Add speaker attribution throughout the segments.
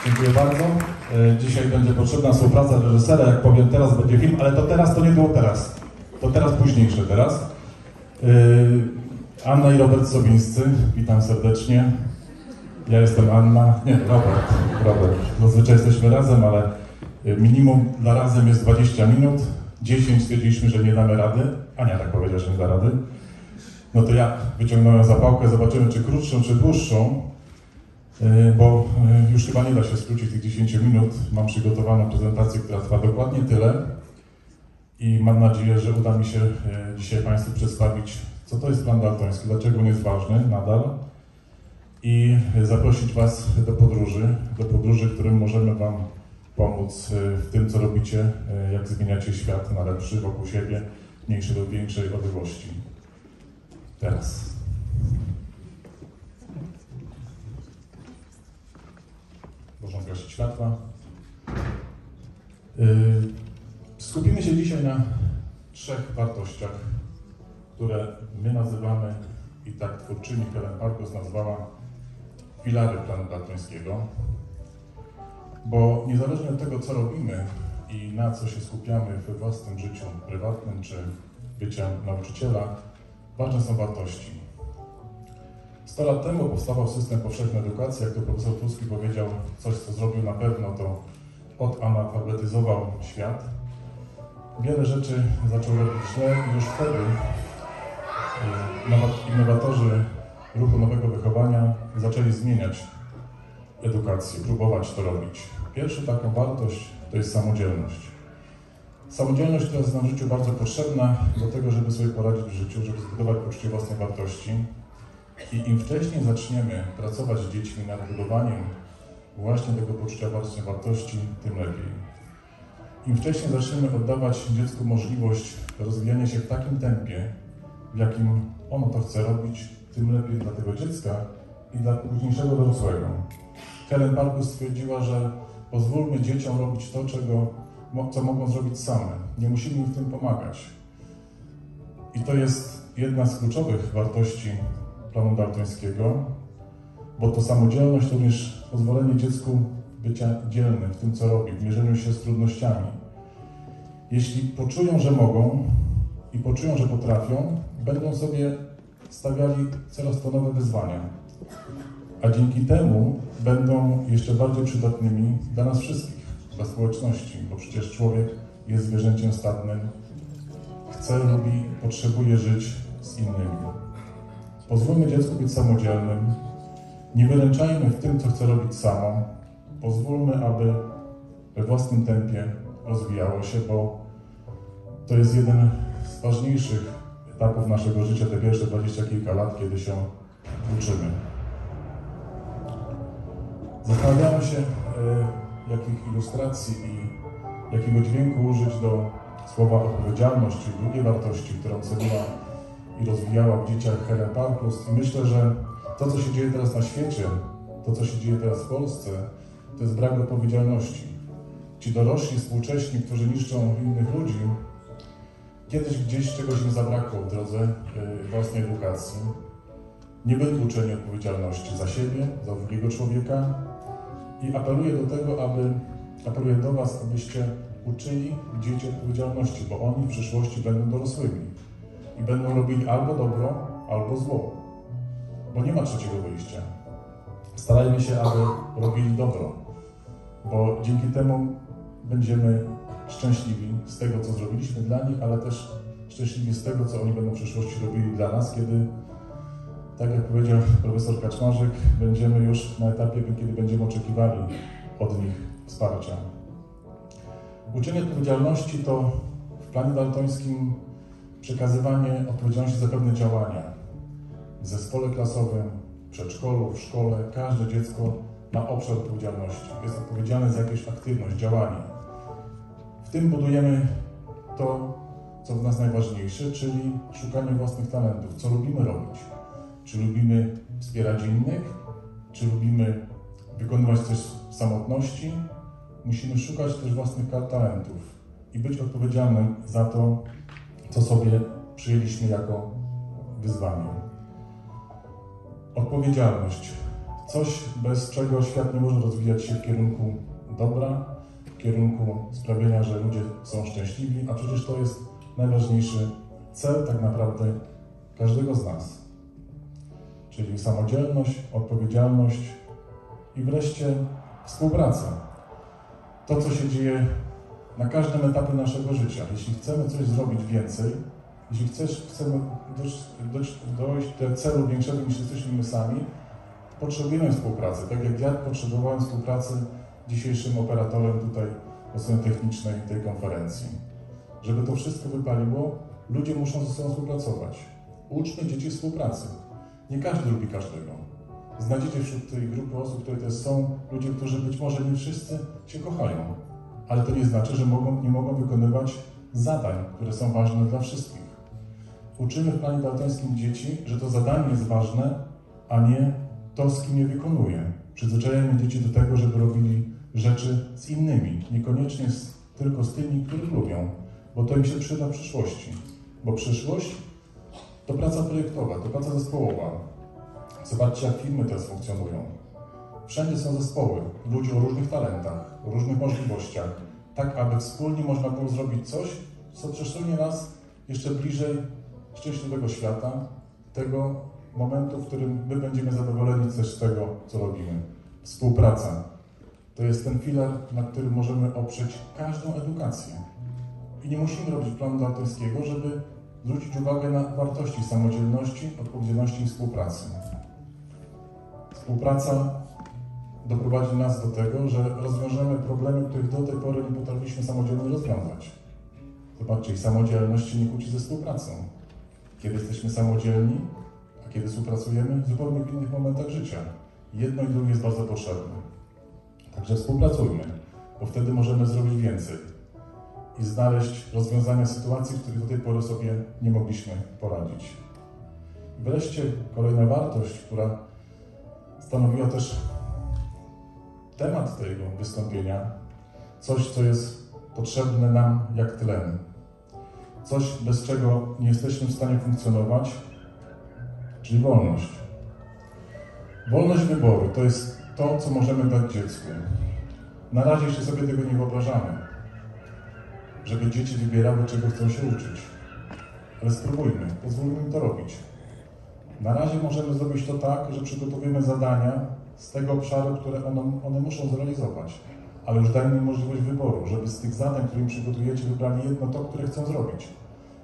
Speaker 1: Dziękuję bardzo. Dzisiaj będzie potrzebna współpraca reżysera. Jak powiem teraz, będzie film, ale to teraz to nie było teraz. To teraz późniejsze teraz. Anna i Robert Sobińscy. Witam serdecznie. Ja jestem Anna. Nie, Robert. Zazwyczaj jesteśmy razem, ale minimum dla razem jest 20 minut. 10 stwierdziliśmy, że nie damy rady. Ania tak powiedziała, że nie da rady. No to ja wyciągnąłem zapałkę, zobaczymy czy krótszą, czy dłuższą. Bo już chyba nie da się skrócić tych 10 minut. Mam przygotowaną prezentację, która trwa dokładnie tyle i mam nadzieję, że uda mi się dzisiaj Państwu przedstawić, co to jest plan daltoński, dlaczego on jest ważny nadal i zaprosić Was do podróży, którym możemy Wam pomóc w tym, co robicie, jak zmieniacie świat na lepszy wokół siebie, mniejszej lub większej odległości. Teraz. Można zgasić światła. Skupimy się dzisiaj na 3 wartościach, które my nazywamy, i tak twórczyni Helen Parkhurst nazwała, filary planu daltońskiego. Bo niezależnie od tego, co robimy i na co się skupiamy we własnym życiu prywatnym czy bycia nauczyciela, ważne są wartości. 100 lat temu powstawał system powszechnej edukacji, jak to profesor Tuski powiedział, coś co zrobił na pewno, to odanalfabetyzował świat. Wiele rzeczy zaczął robić źle i już wtedy innowatorzy ruchu nowego wychowania zaczęli zmieniać edukację, próbować to robić. Pierwsza taką wartość to jest samodzielność. Samodzielność, która jest nam w życiu bardzo potrzebna do tego, żeby sobie poradzić w życiu, żeby zbudować poczucie własnej wartości. I im wcześniej zaczniemy pracować z dziećmi nad budowaniem właśnie tego poczucia własnej wartości, tym lepiej. Im wcześniej zaczniemy oddawać dziecku możliwość rozwijania się w takim tempie, w jakim ono to chce robić, tym lepiej dla tego dziecka i dla późniejszego dorosłego. Helen Parkhurst stwierdziła, że pozwólmy dzieciom robić to, co mogą zrobić same. Nie musimy im w tym pomagać. I to jest jedna z kluczowych wartości planu daltońskiego, bo to samodzielność to również pozwolenie dziecku bycia dzielnym w tym, co robi, w mierzeniu się z trudnościami. Jeśli poczują, że mogą i poczują, że potrafią, będą sobie stawiali coraz to nowe wyzwania. A dzięki temu będą jeszcze bardziej przydatnymi dla nas wszystkich, dla społeczności, bo przecież człowiek jest zwierzęciem stadnym, chce, lubi, potrzebuje żyć z innymi. Pozwólmy dziecku być samodzielnym, nie wyręczajmy w tym, co chce robić samo. Pozwólmy, aby we własnym tempie rozwijało się, bo to jest jeden z ważniejszych etapów naszego życia, te pierwsze 20 kilka lat, kiedy się uczymy. Zastanawiamy się, jakich ilustracji i jakiego dźwięku użyć do słowa odpowiedzialność, czyli drugiej wartości, którą ceniła i rozwijała w dzieciach Helen Parkhurst. I myślę, że to, co się dzieje teraz na świecie, to, co się dzieje teraz w Polsce, to jest brak odpowiedzialności. Ci dorośli, współcześni, którzy niszczą innych ludzi, kiedyś gdzieś czegoś im zabrakło w drodze własnej edukacji. Nie byli uczeni odpowiedzialności za siebie, za drugiego człowieka i apeluję do Was, abyście uczyli dzieci odpowiedzialności, bo oni w przyszłości będą dorosłymi i będą robili albo dobro, albo zło, bo nie ma trzeciego wyjścia. Starajmy się, aby robili dobro, bo dzięki temu będziemy szczęśliwi z tego, co zrobiliśmy dla nich, ale też szczęśliwi z tego, co oni będą w przyszłości robili dla nas, kiedy, tak jak powiedział profesor Kaczmarzyk, będziemy już na etapie, kiedy będziemy oczekiwali od nich wsparcia. Uczenie odpowiedzialności to w planie daltońskim przekazywanie odpowiedzialności za pewne działania. W zespole klasowym, w przedszkolu, w szkole, każde dziecko ma obszar odpowiedzialności. Jest odpowiedzialne za jakąś aktywność, działanie. W tym budujemy to, co w nas najważniejsze, czyli szukanie własnych talentów. Co lubimy robić? Czy lubimy wspierać innych? Czy lubimy wykonywać coś w samotności? Musimy szukać też własnych talentów i być odpowiedzialnym za to, co sobie przyjęliśmy jako wyzwanie. Odpowiedzialność Coś, bez czego świat nie może rozwijać się w kierunku dobra, w kierunku sprawienia, że ludzie są szczęśliwi, a przecież to jest najważniejszy cel tak naprawdę każdego z nas. Czyli samodzielność, odpowiedzialność i wreszcie współpraca. To, co się dzieje na każdym etapie naszego życia. Jeśli chcemy coś zrobić więcej, jeśli chcemy dojść do celu większego niż jesteśmy my sami, potrzebujemy współpracy. Tak jak ja potrzebowałem współpracy dzisiejszym operatorem tutaj po stronie technicznej tej konferencji. Żeby to wszystko wypaliło, ludzie muszą ze sobą współpracować. Uczmy dzieci współpracy. Nie każdy lubi każdego. Znajdziecie wśród tej grupy osób, które też są, ludzie, którzy być może nie wszyscy się kochają. Ale to nie znaczy, że nie mogą wykonywać zadań, które są ważne dla wszystkich. Uczymy w planie daltońskim dzieci, że to zadanie jest ważne, a nie to, z kim je wykonuje. Przyzwyczajamy dzieci do tego, żeby robili rzeczy z innymi, niekoniecznie tylko z tymi, których lubią, bo to im się przyda w przyszłości. Bo przyszłość to praca projektowa, to praca zespołowa. Zobaczcie, jak firmy teraz funkcjonują. Wszędzie są zespoły, ludzi o różnych talentach, o różnych możliwościach, tak aby wspólnie można było zrobić coś, co przesunie nas jeszcze bliżej szczęśliwego świata, tego momentu, w którym my będziemy zadowoleni też z tego, co robimy. Współpraca. To jest ten filar, na którym możemy oprzeć każdą edukację. I nie musimy robić planu daltońskiego, żeby zwrócić uwagę na wartości samodzielności, odpowiedzialności i współpracy. Współpraca doprowadzi nas do tego, że rozwiążemy problemy, których do tej pory nie potrafiliśmy samodzielnie rozwiązać. Zobaczcie, i samodzielność się nie kłóci ze współpracą. Kiedy jesteśmy samodzielni, a kiedy współpracujemy, zupełnie w innych momentach życia. Jedno i drugie jest bardzo potrzebne. Także współpracujmy, bo wtedy możemy zrobić więcej i znaleźć rozwiązania sytuacji, w których do tej pory sobie nie mogliśmy poradzić. I wreszcie kolejna wartość, która stanowiła też temat tego wystąpienia, coś, co jest potrzebne nam jak tlen. Coś, bez czego nie jesteśmy w stanie funkcjonować, czyli wolność. Wolność wyboru to jest to, co możemy dać dziecku. Na razie jeszcze sobie tego nie wyobrażamy, żeby dzieci wybierały, czego chcą się uczyć. Ale spróbujmy, pozwólmy im to robić. Na razie możemy zrobić to tak, że przygotowujemy zadania z tego obszaru, które one muszą zrealizować. Ale już dajmy im możliwość wyboru, żeby z tych zadań, które im przygotujecie, wybrali jedno to, które chcą zrobić.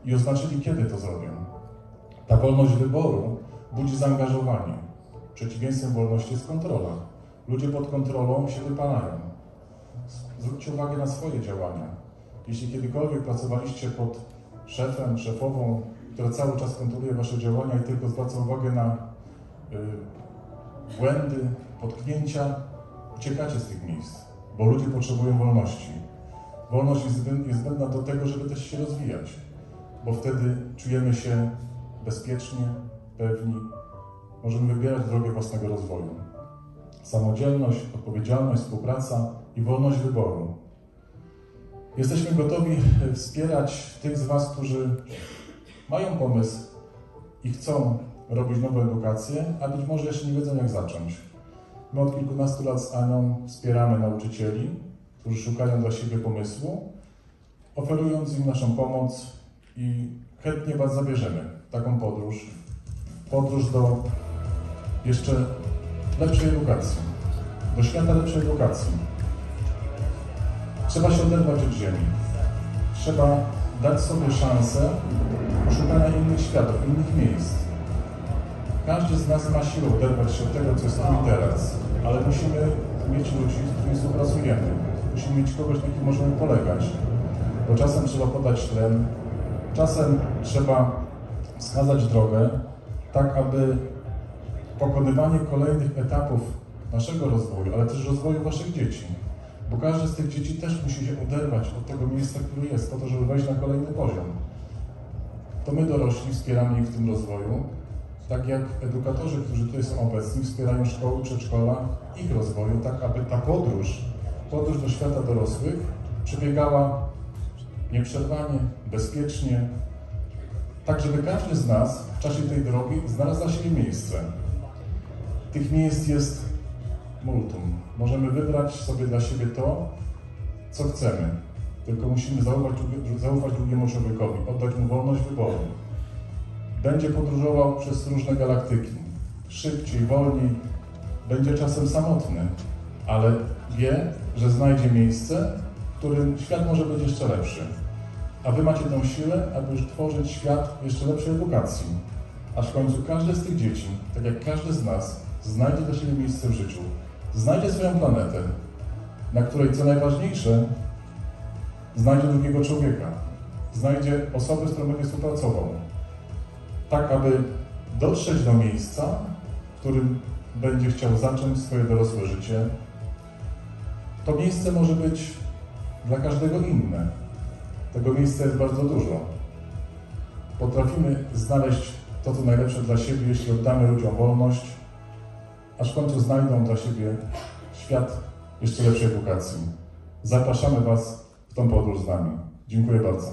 Speaker 1: I oznaczyli, kiedy to zrobią. Ta wolność wyboru budzi zaangażowanie. Przeciwieństwem wolności jest kontrola. Ludzie pod kontrolą się wypalają. Zwróćcie uwagę na swoje działania. Jeśli kiedykolwiek pracowaliście pod szefem, szefową, która cały czas kontroluje wasze działania i tylko zwraca uwagę na błędy, potknięcia, uciekacie z tych miejsc, bo ludzie potrzebują wolności. Wolność jest niezbędna do tego, żeby też się rozwijać, bo wtedy czujemy się bezpiecznie, pewni, możemy wybierać drogę własnego rozwoju. Samodzielność, odpowiedzialność, współpraca i wolność wyboru. Jesteśmy gotowi wspierać tych z was, którzy mają pomysł i chcą robić nową edukację, a być może jeszcze nie wiedzą, jak zacząć. My od kilkunastu lat z Anią wspieramy nauczycieli, którzy szukają dla siebie pomysłu, oferując im naszą pomoc i chętnie was zabierzemy w taką podróż. Podróż do jeszcze lepszej edukacji, do świata lepszej edukacji. Trzeba się oderwać od ziemi. Trzeba dać sobie szansę poszukania innych światów, innych miejsc. Każdy z nas ma siłę oderwać się od tego, co jest tu i teraz, ale musimy mieć ludzi, z którymi współpracujemy. Musimy mieć kogoś, na kim możemy polegać. Bo czasem trzeba podać tlen, czasem trzeba wskazać drogę, tak aby pokonywanie kolejnych etapów naszego rozwoju, ale też rozwoju waszych dzieci. Bo każdy z tych dzieci też musi się oderwać od tego miejsca, które jest, po to, żeby wejść na kolejny poziom. To my dorośli wspieramy ich w tym rozwoju, tak jak edukatorzy, którzy tutaj są obecni, wspierają szkoły, przedszkola, ich rozwoju, tak aby ta podróż do świata dorosłych przebiegała nieprzerwanie, bezpiecznie, tak żeby każdy z nas w czasie tej drogi znalazł dla siebie miejsce. Tych miejsc jest multum. Możemy wybrać sobie dla siebie to, co chcemy. Tylko musimy zaufać drugiemu człowiekowi, oddać mu wolność wyboru. Będzie podróżował przez różne galaktyki. Szybciej, wolniej, będzie czasem samotny, ale wie, że znajdzie miejsce, w którym świat może być jeszcze lepszy. A wy macie tę siłę, aby już tworzyć świat jeszcze lepszej edukacji. Aż w końcu każde z tych dzieci, tak jak każdy z nas, znajdzie dla siebie miejsce w życiu. Znajdzie swoją planetę, na której, co najważniejsze, znajdzie drugiego człowieka. Znajdzie osobę, z którą będzie współpracował. Tak, aby dotrzeć do miejsca, w którym będzie chciał zacząć swoje dorosłe życie. To miejsce może być dla każdego inne. Tego miejsca jest bardzo dużo. Potrafimy znaleźć to, co najlepsze dla siebie, jeśli oddamy ludziom wolność, aż w końcu znajdą dla siebie świat jeszcze lepszej edukacji. Zapraszamy Was w tą podróż z nami. Dziękuję bardzo.